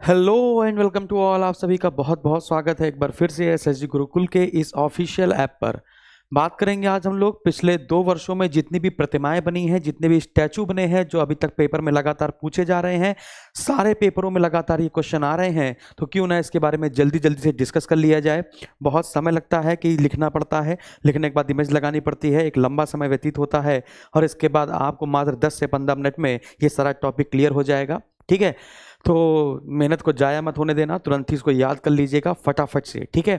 Hello and welcome to all. आप सभी का बहुत बहुत स्वागत है एक बार फिर से एसएसजी गुरुकुल के इस ऑफिशियल ऐप पर। बात करेंगे आज हम लोग पिछले 2 वर्षों में जितनी भी प्रतिमाएं बनी हैं, जितने भी स्टैचू बने हैं, जो अभी तक पेपर में लगातार पूछे जा रहे हैं, सारे पेपरों में लगातार ये क्वेश्चन आ रहे हैं, तो क्यों ना इसके बारे में जल्दी जल्दी से डिस्कस कर लिया जाए। बहुत समय लगता है कि लिखना पड़ता है, लिखने के बाद इमेज लगानी पड़ती है, एक लंबा समय व्यतीत होता है और इसके बाद आपको मात्र 10 से 15 मिनट में ये सारा टॉपिक क्लियर हो जाएगा। ठीक है, तो मेहनत को जाया मत होने देना, तुरंत ही इसको याद कर लीजिएगा फटाफट से। ठीक है,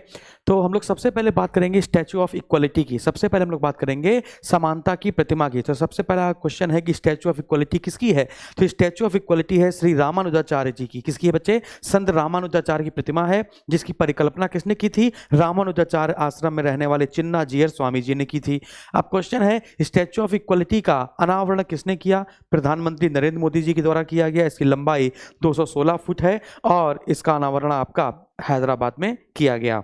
तो हम लोग सबसे पहले बात करेंगे स्टैचू ऑफ इक्वलिटी की। सबसे पहले हम लोग बात करेंगे समानता की प्रतिमा की। तो सबसे पहला क्वेश्चन है कि स्टैचू ऑफ इक्वलिटी किसकी है? तो स्टैचू ऑफ इक्वलिटी है श्री रामानुजाचार्य जी की। किसकी है बच्चे? संत रामानुजाचार्य की प्रतिमा है, जिसकी परिकल्पना किसने की थी? रामानुजाचार्य आश्रम में रहने वाले चिन्ना जीयर स्वामी जी ने की थी। अब क्वेश्चन है, स्टैचू ऑफ इक्वलिटी का अनावरण किसने किया? प्रधानमंत्री नरेंद्र मोदी जी के द्वारा किया गया। इसकी लंबाई 216 फुट है और इसका अनावरण आपका हैदराबाद में किया गया।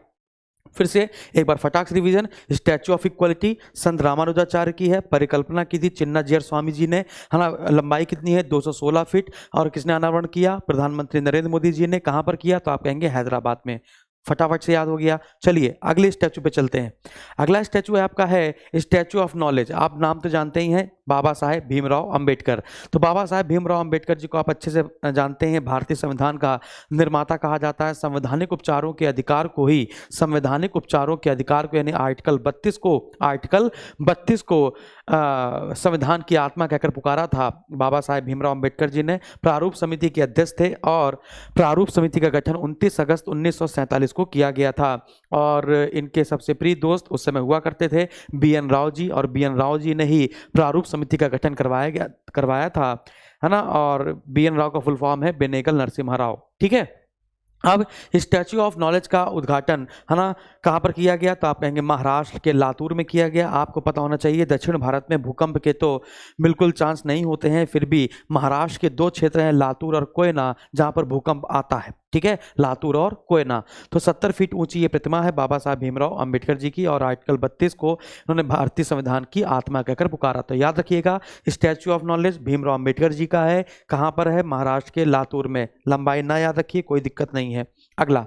फिर से एक बार फटाक से रिवीजन। स्टैचू ऑफ इक्वलिटी संत रामानुजाचार्य की है, परिकल्पना की थी चिन्ना जीयर स्वामी जी ने, है ना। लंबाई कितनी है? 216 फीट। और किसने अनावरण किया? प्रधानमंत्री नरेंद्र मोदी जी ने। कहां पर किया? तो आप कहेंगे हैदराबाद में। फटाफट से याद हो गया। चलिए अगले स्टैचू पे चलते हैं। अगला स्टैचू है आपका है स्टैचू ऑफ नॉलेज। आप नाम तो जानते ही हैं, बाबा साहेब भीमराव अंबेडकर। तो बाबा साहेब भीमराव अंबेडकर जी को आप अच्छे से जानते हैं, भारतीय संविधान का निर्माता कहा जाता है। संवैधानिक उपचारों के अधिकार को ही यानी आर्टिकल 32 को संविधान की आत्मा कहकर पुकारा था बाबा साहेब भीमराव अंबेडकर जी ने। प्रारूप समिति के अध्यक्ष थे और प्रारूप समिति का गठन 29 अगस्त 1947 को किया गया था। और इनके सबसे प्रिय दोस्त उस समय हुआ करते थे BN राव जी, और BN राव जी ने ही प्रारूप समिति का गठन करवाया था, है ना। और BN राव का फुल फॉर्म है बेनेगल नरसिम्हा राव। ठीक है, अब स्टैचू ऑफ नॉलेज का उद्घाटन, है ना, कहाँ पर किया गया? तो आप कहेंगे महाराष्ट्र के लातूर में किया गया। आपको पता होना चाहिए दक्षिण भारत में भूकंप के तो बिल्कुल चांस नहीं होते हैं, फिर भी महाराष्ट्र के 2 क्षेत्र हैं, लातूर और कोयना, जहाँ पर भूकंप आता है। ठीक है, लातूर और कोयना। तो 70 फीट ऊंची ये प्रतिमा है बाबा साहब भीमराव अंबेडकर जी की, और आर्टिकल 32 को उन्होंने भारतीय संविधान की आत्मा कहकर पुकारा। तो याद रखिएगा, statue of knowledge Bhimrao Ambedkar ji का है। कहाँ पर है? महाराष्ट्र के लातूर में। लंबाई ना याद रखिए, कोई दिक्कत नहीं है। अगला,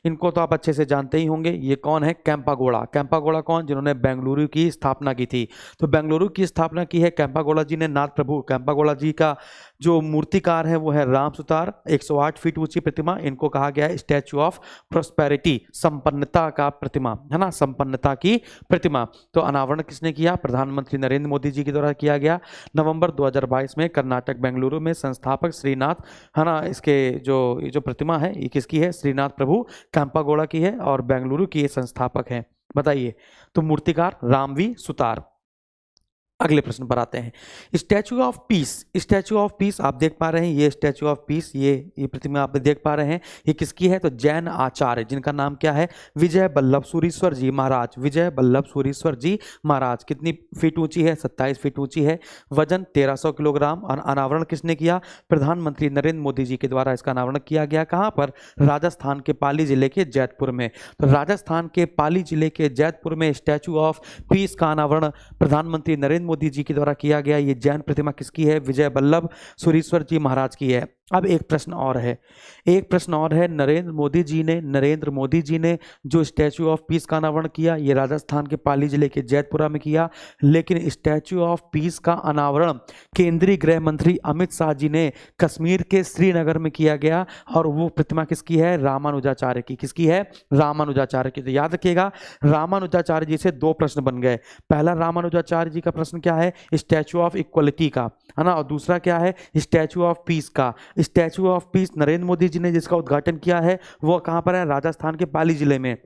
इनको तो आप अच्छे से जानते ही होंगे, ये कौन है? कैंपागोड़ा। कैंपागोड़ा कौन? जिन्होंने बेंगलुरु की स्थापना की थी। तो बेंगलुरु की स्थापना की है कैंपागोड़ा जी ने। नाथ प्रभु कैंपागोड़ा जी का जो मूर्तिकार है वो है राम सुतार। 108 फीट ऊंची प्रतिमा। इनको कहा गया है स्टैचू ऑफ प्रोस्पेरिटी, संपन्नता का प्रतिमा, है ना, संपन्नता की प्रतिमा। तो अनावरण किसने किया? प्रधानमंत्री नरेंद्र मोदी जी के द्वारा किया गया नवंबर 2022 में कर्नाटक बेंगलुरु में। संस्थापक श्रीनाथ, है ना। इसके जो प्रतिमा है ये किसकी है? श्रीनाथ प्रभु कैंपागोड़ा की है और बेंगलुरु की ये संस्थापक हैं। बताइए, तो मूर्तिकार रामवी सुतार। अगले प्रश्न पर आते हैं। Statue of piece. Statue of piece आप देख पा रहे हैं, ये स्टैचू ऑफ पीस, ये प्रतिमा आप देख पा रहे हैं, ये किसकी है? तो जैन आचार्य, जिनका नाम क्या है? विजय वल्लभ सूरीश्वर जी महाराज। विजय वल्लभ सूरीश्वर जी महाराज। कितनी फीट ऊंची है? 27 फीट ऊंची है। वजन 1300 किलोग्राम। और अनावरण किसने किया? प्रधानमंत्री नरेंद्र मोदी जी के द्वारा इसका अनावरण किया गया। कहाँ पर? राजस्थान के पाली जिले के जैतपुर में। तो राजस्थान के पाली जिले के जैतपुर में स्टैचू ऑफ पीस का अनावरण प्रधानमंत्री नरेंद्र मोदी जी के द्वारा किया गया। ये जैन प्रतिमा किसकी है? विजय वल्लभ सूरीश्वर जी महाराज की है। अब एक प्रश्न और है, नरेंद्र मोदी जी ने जो स्टैचू ऑफ पीस का अनावरण किया, ये राजस्थान के पाली जिले के जैतपुरा में किया। लेकिन स्टैचू ऑफ पीस का अनावरण केंद्रीय गृह मंत्री अमित शाह जी ने कश्मीर के श्रीनगर में किया गया। और वो प्रतिमा किसकी है? रामानुजाचार्य की। किसकी है? रामानुजाचार्य की। तो याद रखिएगा, रामानुजाचार्य जी से 2 प्रश्न बन गए। पहला रामानुजाचार्य जी का प्रश्न क्या है? स्टैचू ऑफ इक्वलिटी का, है ना। और दूसरा क्या है? स्टैचू ऑफ पीस का। Statue of peace Narendra Modi ji ने जिसका उद्घाटन किया है वो कहां पर है? राजस्थान के पाली जिले में।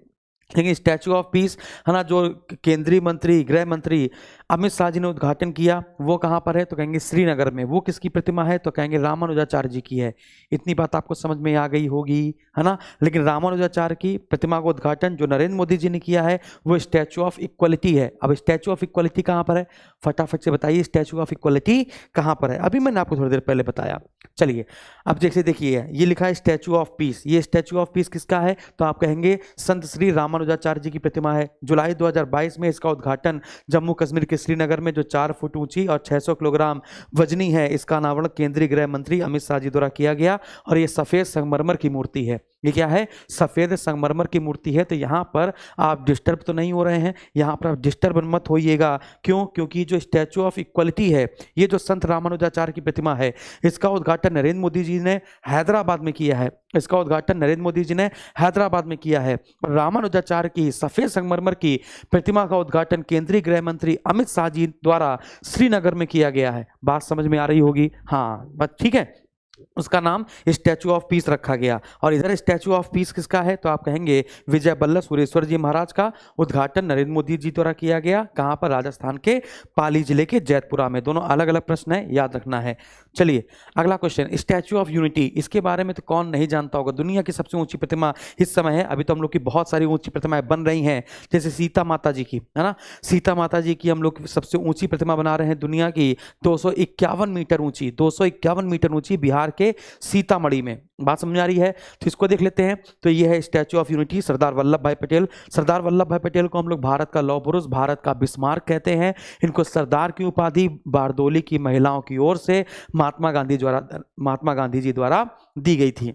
लेकिन स्टैचू ऑफ पीस, है ना, जो केंद्रीय मंत्री गृह मंत्री अमित शाह जी ने उद्घाटन किया वो कहां पर है? तो कहेंगे श्रीनगर में। वो किसकी प्रतिमा है? तो कहेंगे रामानुजाचार्य जी की है। इतनी बात आपको समझ में आ गई होगी, है ना। लेकिन रामानुजाचार्य की प्रतिमा का उद्घाटन जो नरेंद्र मोदी जी ने किया है वो स्टैचू ऑफ इक्वलिटी है। अब स्टैचू ऑफ इक्वलिटी कहां पर है? फटाफट से बताइए, स्टैचू ऑफ इक्वलिटी कहां पर है? अभी मैंने आपको थोड़ी देर पहले बताया। चलिए अब जैसे देखिए, ये लिखा है स्टैचू ऑफ पीस। ये स्टैचू ऑफ पीस किसका है? तो आप कहेंगे संत श्री रामानुजाचार्य जी की प्रतिमा है। जुलाई 2022 में इसका उद्घाटन जम्मू कश्मीर के श्रीनगर में जो 4 फुट ऊंची और 600 किलोग्राम वजनी है, इसका अनावरण केंद्रीय गृह मंत्री अमित शाह जी द्वारा किया गया। और ये सफेद संगमरमर की मूर्ति है। ये क्या है? सफेद संगमरमर की मूर्ति है। तो यहाँ पर आप डिस्टर्ब तो नहीं हो रहे हैं, यहाँ पर आप डिस्टर्ब मत होइएगा। क्यों? क्योंकि जो स्टैचू ऑफ इक्वलिटी है, ये जो संत रामानुजाचार्य की प्रतिमा है, इसका उद्घाटन नरेंद्र मोदी जी ने हैदराबाद में किया है। इसका उद्घाटन नरेंद्र मोदी जी ने हैदराबाद में किया है। रामानुजाचार्य की सफेद संगमरमर की प्रतिमा का उद्घाटन केंद्रीय गृह मंत्री अमित शाह जी द्वारा श्रीनगर में किया गया है। बात समझ में आ रही होगी? हाँ, बस ठीक है। उसका नाम स्टैचू ऑफ पीस रखा गया। और इधर स्टैचू ऑफ पीस किसका है? तो आप कहेंगे विजय बल्लभ सुरेश्वर जी महाराज का। उद्घाटन नरेंद्र मोदी जी द्वारा किया गया। कहां पर? राजस्थान के पाली जिले के जैतपुरा में। दोनों अलग अलग प्रश्न है, याद रखना है। चलिए अगला क्वेश्चन, स्टैचू ऑफ यूनिटी, इसके बारे में तो कौन नहीं जानता होगा। दुनिया की सबसे ऊंची प्रतिमा इस समय है। अभी तो हम लोग की बहुत सारी ऊंची प्रतिमाएं बन रही हैं, जैसे सीता माता जी की, है ना। सीता माता जी की हम लोग सबसे ऊंची प्रतिमा बना रहे हैं दुनिया की, 251 मीटर ऊंची, 251 मीटर ऊंची, बिहार के सीतामढ़ी में। बात समझ आ रही है? तो इसको देख लेते हैं। तो ये है statue of unity, Sardar Vallabh भाई पटेल। सरदार वल्लभ भाई पटेल को हम लोग भारत का लौह पुरुष, भारत का बिस्मार्क कहते हैं। इनको सरदार की उपाधि बारदोली की महिलाओं की ओर से महात्मा गांधी जी द्वारा दी गई थी।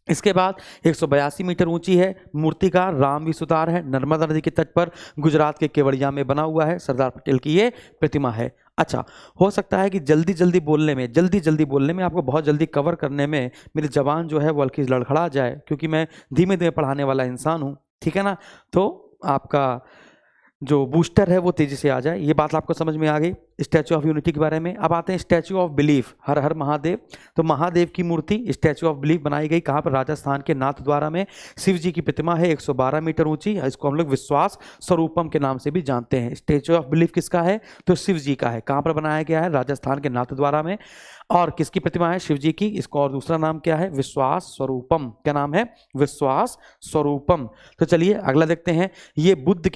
इसके बाद 182 मीटर ऊंची है। मूर्तिकार राम विसुतार है। नर्मदा नदी के तट पर गुजरात के केवड़िया में बना हुआ है। सरदार पटेल की ये प्रतिमा है। अच्छा, हो सकता है कि जल्दी जल्दी बोलने में आपको बहुत जल्दी कवर करने में मेरी जबान जो है वो हल्की लड़खड़ा जाए, क्योंकि मैं धीमे धीमे पढ़ाने वाला इंसान हूँ, ठीक है ना। तो आपका जो बूस्टर है वो तेजी से आ जाए। ये बात आपको समझ में आ गई स्टैचू ऑफ यूनिटी के बारे में। अब आते हैं स्टैचू ऑफ बिलीफ, हर हर महादेव। तो महादेव की मूर्ति स्टैचू ऑफ बिलीफ बनाई गई कहाँ पर? राजस्थान के नाथद्वारा में। शिव जी की प्रतिमा है 112 मीटर ऊंची। इसको हम लोग विश्वास स्वरूपम के नाम से भी जानते हैं। स्टैचू ऑफ बिलीफ किसका है? तो शिव जी का है। कहाँ पर बनाया गया है? राजस्थान के नाथद्वारा में। और किसकी प्रतिमा है? शिव जी की। इसको और दूसरा नाम क्या है? विश्वास स्वरूपम। क्या नाम है? विश्वास स्वरूपम। तो चलिए अगला देखते हैं। ये बुद्ध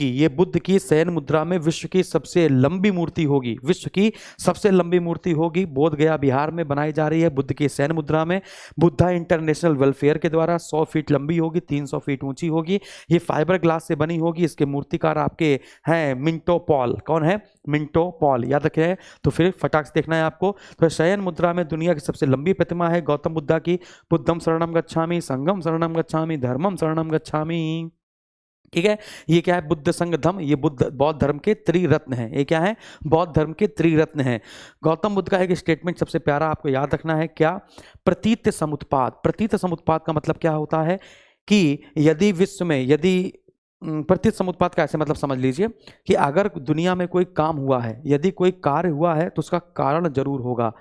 की शयन मुद्रा में विश्व की सबसे लंबी मूर्ति होगी। विश्व की सबसे लंबी मूर्ति होगी। बोध गया बिहार में बनाई जा रही है बुद्ध की शयन मुद्रा में। बुद्धा इंटरनेशनल वेलफेयर के द्वारा 100 फीट लंबी होगी, 300 फीट ऊंची होगी। ये फाइबर ग्लास से बनी होगी। इसके मूर्तिकार आपके हैं मिंटो पॉल। कौन है? मिंटो पॉल, याद रखे। तो फिर फटाक से देखना है आपको। तो शयन मुद्रा में दुनिया की सबसे लंबी प्रतिमा है गौतम बुद्धा की। बुद्धम शरणम गच्छामि, संघम शरणम गच्छामि, धर्मम शरणम गच्छामि। ठीक है, ये क्या है? बुद्ध संघ धम। ये बौद्ध धर्म के त्रिरत्न हैं। ये क्या है? बौद्ध धर्म के त्रिरत्न हैं। गौतम बुद्ध का एक स्टेटमेंट सबसे प्यारा आपको याद रखना है। क्या? प्रतीत समुत्पाद। प्रतीत समुत्पाद का मतलब क्या होता है कि यदि विश्व में प्रतीत समुत्पाद का ऐसे मतलब समझ लीजिए कि अगर दुनिया में कोई काम हुआ है, यदि कोई कार्य हुआ है, तो उसका कारण जरूर होगा।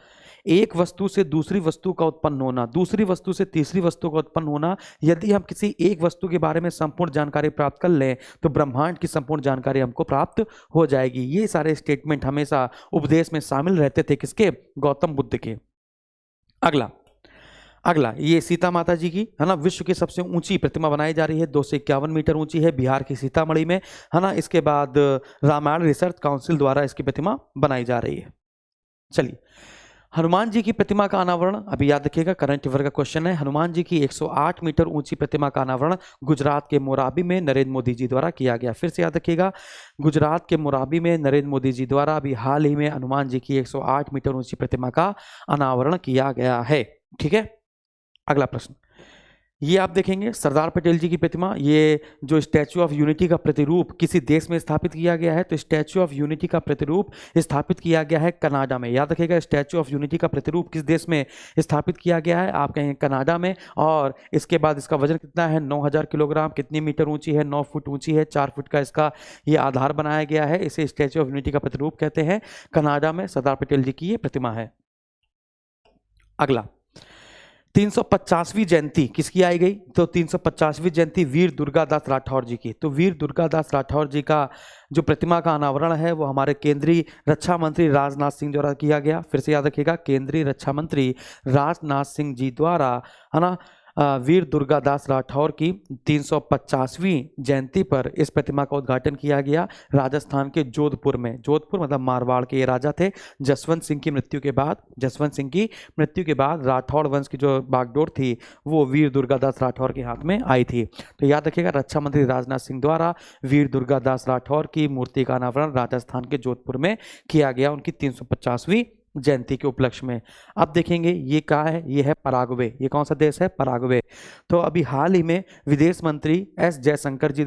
एक वस्तु से दूसरी वस्तु का उत्पन्न होना, दूसरी वस्तु से तीसरी वस्तु का उत्पन्न होना। यदि हम किसी एक वस्तु के बारे में संपूर्ण जानकारी प्राप्त कर लें, तो ब्रह्मांड की संपूर्ण जानकारी हमको प्राप्त हो जाएगी। ये सारे स्टेटमेंट हमेशा उपदेश में शामिल रहते थे। किसके? गौतम बुद्ध के। अगला ये सीता माता जी की, है ना। विश्व की सबसे ऊंची प्रतिमा बनाई जा रही है, 251 मीटर ऊंची है, बिहार की सीतामढ़ी में, है ना। इसके बाद रामायण रिसर्च काउंसिल द्वारा इसकी प्रतिमा बनाई जा रही है। चलिए, हनुमान जी की प्रतिमा का अनावरण, अभी याद रखिएगा, करंट अफेयर का क्वेश्चन है। हनुमान जी की 108 मीटर ऊंची प्रतिमा का अनावरण गुजरात के मोराबी में नरेंद्र मोदी जी द्वारा किया गया। फिर से याद रखिएगा, गुजरात के मोराबी में नरेंद्र मोदी जी द्वारा अभी हाल ही में हनुमान जी की 108 मीटर ऊंची प्रतिमा का अनावरण किया गया है। ठीक है, अगला प्रश्न ये आप देखेंगे, सरदार पटेल जी की प्रतिमा, ये जो स्टैचू ऑफ यूनिटी का प्रतिरूप किसी देश में स्थापित किया गया है, तो स्टैचू ऑफ यूनिटी का प्रतिरूप स्थापित किया गया है कनाडा में। याद रखिएगा, स्टैचू ऑफ यूनिटी का प्रतिरूप किस देश में स्थापित किया गया है? आप कहेंगे कनाडा में। और इसके बाद इसका वजन कितना है? 9000 किलोग्राम। कितनी मीटर ऊंची है? 9 फुट ऊंची है। 4 फुट का इसका ये आधार बनाया गया है। इसे स्टैचू ऑफ यूनिटी का प्रतिरूप कहते हैं। कनाडा में सरदार पटेल जी की ये प्रतिमा है। अगला 350वीं जयंती किसकी आई गई? तो 350वीं जयंती वीर दुर्गादास राठौर जी की। तो वीर दुर्गादास राठौर जी का जो प्रतिमा का अनावरण है वो हमारे केंद्रीय रक्षा मंत्री राजनाथ सिंह द्वारा किया गया। फिर से याद रखिएगा, केंद्रीय रक्षा मंत्री राजनाथ सिंह जी द्वारा, है ना, वीर दुर्गादास राठौर की 350वीं जयंती पर इस प्रतिमा का उद्घाटन किया गया राजस्थान के जोधपुर में। जोधपुर मतलब मारवाड़ के ये राजा थे। जसवंत सिंह की मृत्यु के बाद राठौड़ वंश की जो बागडोर थी वो वीर दुर्गादास राठौर के हाथ में आई थी। तो याद रखिएगा, रक्षा मंत्री राजनाथ सिंह द्वारा वीर दुर्गादास राठौर की मूर्ति का अनावरण राजस्थान के जोधपुर में किया गया उनकी 350वीं जयंती के उपलक्ष्य में। अब देखेंगे ये क्या है, ये है पराग्वे। ये कौन सा देश है? पराग्वे। तो अभी हाल ही में विदेश मंत्री एस जयशंकर जी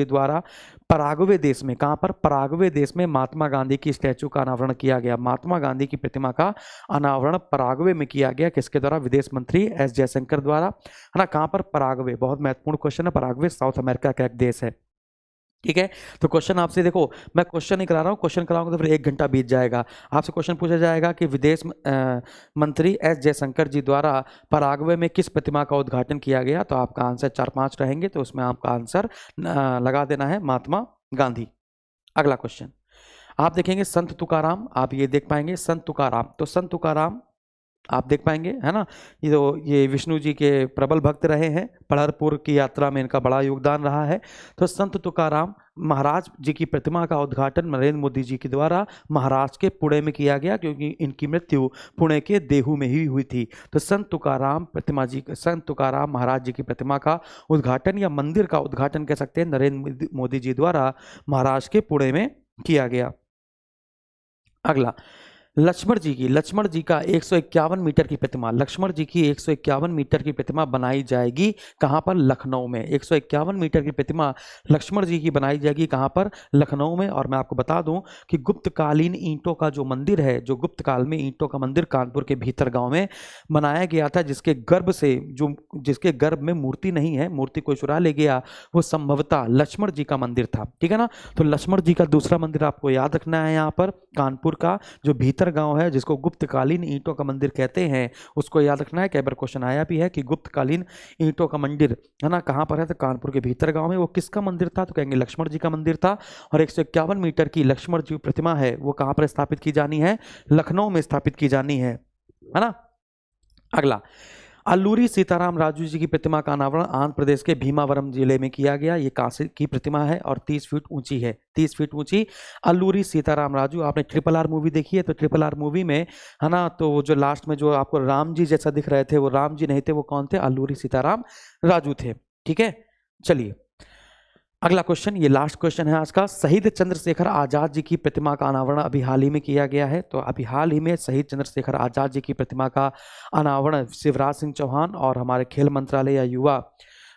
द्वारा पराग्वे देश में, कहां पर? पराग्वे देश में महात्मा गांधी की स्टैचू का अनावरण किया गया। महात्मा गांधी की प्रतिमा का अनावरण पराग्वे में किया गया। किसके द्वारा? विदेश मंत्री एस जयशंकर द्वारा, है ना। कहां पर? पराग्वे। बहुत महत्वपूर्ण क्वेश्चन है। पराग्वे साउथ अमेरिका का एक देश है, ठीक है। तो क्वेश्चन आपसे, देखो मैं क्वेश्चन नहीं करा रहा हूँ, क्वेश्चन कराऊंगा तो फिर 1 घंटा बीत जाएगा। आपसे क्वेश्चन पूछा जाएगा कि विदेश मंत्री एस जयशंकर जी द्वारा पराग्वे में किस प्रतिमा का उद्घाटन किया गया। तो आपका आंसर 4-5 रहेंगे, तो उसमें आपका आंसर लगा देना है महात्मा गांधी। अगला क्वेश्चन आप देखेंगे संत तुकाराम। आप ये देख पाएंगे संत तुकाराम। तो संत तुकाराम आप देख पाएंगे, है ना। ये विष्णु जी के प्रबल भक्त रहे हैं। पंढरपुर की यात्रा में इनका बड़ा योगदान रहा है। तो संत तुकाराम महाराज जी की प्रतिमा का उद्घाटन नरेंद्र मोदी जी के द्वारा महाराष्ट्र के पुणे में किया गया, क्योंकि इनकी मृत्यु पुणे के देहू में ही हुई थी। तो संत तुकाराम महाराज जी की प्रतिमा का उद्घाटन या मंदिर का उद्घाटन कह सकते हैं नरेंद्र मोदी जी द्वारा महाराष्ट्र के पुणे में किया गया। अगला लक्ष्मण जी का 151 मीटर की प्रतिमा, लक्ष्मण जी की 151 मीटर की प्रतिमा बनाई जाएगी कहां पर? लखनऊ में। 151 मीटर की प्रतिमा लक्ष्मण जी की बनाई जाएगी कहां पर? लखनऊ में। और मैं आपको बता दूं कि गुप्तकालीन ईंटों का जो मंदिर है, जो गुप्त काल में ईंटों का मंदिर कानपुर के भीतर गांव में बनाया गया था, जिसके गर्भ में मूर्ति नहीं है, मूर्ति कोई चुरा ले गया, वो संभवतः लक्ष्मण जी का मंदिर था, ठीक है ना। तो लक्ष्मण जी का दूसरा मंदिर आपको याद रखना है। यहाँ पर कानपुर का जो भीतर गांव है, जिसको गुप्तकालीन ईंटों का मंदिर कहते हैं, उसको याद रखना है। कई बार क्वेश्चन आया भी है कि गुप्तकालीन ईंटों का मंदिर, है ना, कहां पर है? तो कानपुर के भीतर गांव में। वो किसका मंदिर था? तो कहेंगे लक्ष्मण जी का मंदिर था। और 151 मीटर की लक्ष्मण जी प्रतिमा है, वो कहां पर स्थापित की जानी है? लखनऊ में स्थापित की जानी है ना। अगला अल्लूरी सीताराम राजू जी की प्रतिमा का अनावरण आंध्र प्रदेश के भीमावरम जिले में किया गया। ये कांस्य की प्रतिमा है और 30 फीट ऊंची है, 30 फीट ऊंची। अल्लूरी सीताराम राजू, आपने RRR मूवी देखी है? तो RRR मूवी में, है ना, तो वो जो लास्ट में जो आपको राम जी जैसा दिख रहे थे, वो राम जी नहीं थे, वो कौन थे? अल्लूरी सीताराम राजू थे, ठीक है। चलिए अगला क्वेश्चन, ये लास्ट क्वेश्चन है आज का। शहीद चंद्रशेखर आजाद जी की प्रतिमा का अनावरण अभी हाल ही में किया गया है। तो अभी हाल ही में शहीद चंद्रशेखर आजाद जी की प्रतिमा का अनावरण शिवराज सिंह चौहान और हमारे खेल मंत्रालय या युवा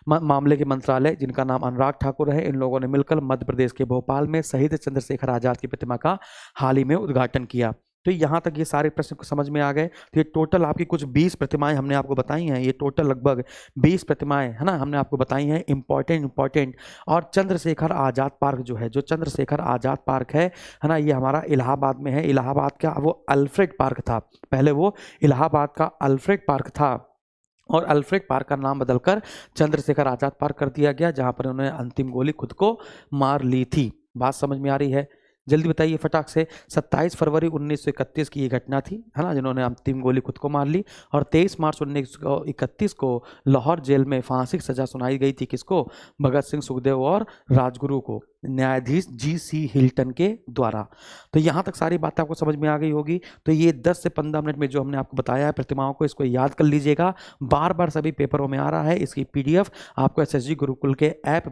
मामले के मंत्रालय, जिनका नाम अनुराग ठाकुर है, इन लोगों ने मिलकर मध्य प्रदेश के भोपाल में शहीद चंद्रशेखर आजाद की प्रतिमा का हाल ही में उद्घाटन किया। तो यहाँ तक ये सारे प्रश्न को समझ में आ गए। तो ये टोटल आपकी कुछ 20 प्रतिमाएं हमने आपको बताई हैं। ये टोटल लगभग 20 प्रतिमाएं, है ना, हमने आपको बताई हैं, इंपॉर्टेंट। और चंद्रशेखर आजाद पार्क जो है, जो चंद्रशेखर आजाद पार्क है ना, ये हमारा इलाहाबाद में है। इलाहाबाद का वो अल्फ्रेड पार्क था, पहले वो इलाहाबाद का अल्फ्रेड पार्क था, और अल्फ्रेड पार्क का नाम बदलकर चंद्रशेखर आजाद पार्क कर दिया गया, जहां पर उन्होंने अंतिम गोली खुद को मार ली थी। बात समझ में आ रही है? जल्दी बताइए फटाक से। 27 फरवरी 1931 की ये घटना थी, है ना, जिन्होंने अंतिम गोली खुद को मार ली। और 23 मार्च 1931 को लाहौर जेल में फांसी की सजा सुनाई गई थी। किसको? भगत सिंह, सुखदेव और राजगुरु को, न्यायाधीश GC हिल्टन के द्वारा। तो यहाँ तक सारी बातें आपको समझ में आ गई होगी। तो ये 10 से 15 मिनट में जो हमने आपको बताया है प्रतिमाओं को, इसको याद कर लीजिएगा। बार बार सभी पेपरों में आ रहा है। इसकी PDF आपको SSG गुरुकुल के ऐप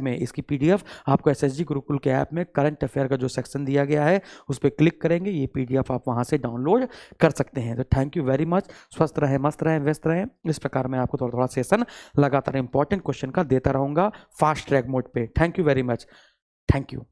में, करंट अफेयर का जो सेक्शन दिया गया है उस पर क्लिक करेंगे, ये PDF आप वहां से डाउनलोड कर सकते हैं। तो थैंक यू वेरी मच। स्वस्थ रहें, मस्त रहें, व्यस्त रहें। इस प्रकार मैं आपको थोड़ा थोड़ा सेशन लगातार इंपॉर्टेंट क्वेश्चन का देता रहूंगा फास्ट ट्रैक मोड पे। Thank you very much. Thank you.